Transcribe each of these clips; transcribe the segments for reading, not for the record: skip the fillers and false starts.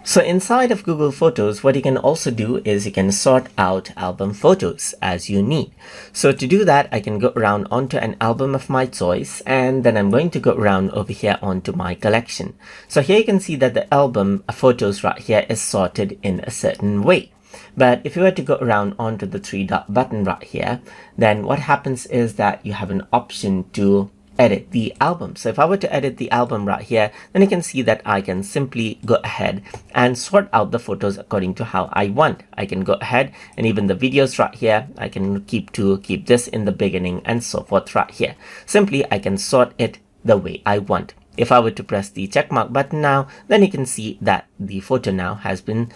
So inside of Google Photos, what you can also do is you can sort out album photos as you need. So to do that, I can go around onto an album of my choice, and then I'm going to go around over here onto my collection. So here you can see that the album photos right here is sorted in a certain way. But if you were to go around onto the three dot button right here, then what happens is that you have an option to edit the album. So if I were to edit the album right here, then you can see that I can simply go ahead and sort out the photos according to how I want. I can go ahead, and even the videos right here, I can keep this in the beginning and so forth right here. Simply, I can sort it the way I want. If I were to press the checkmark button now, then you can see that the photo now has been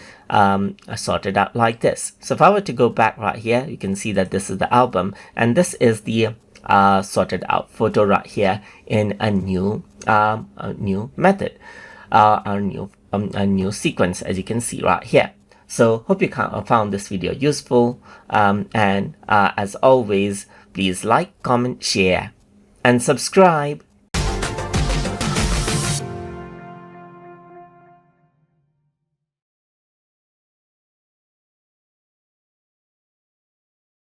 sorted out like this. So if I were to go back right here, you can see that this is the album, and this is the sorted out photo right here in a new method, a new sequence, as you can see right here. So hope you found this video useful, and as always, please like, comment, share, and subscribe.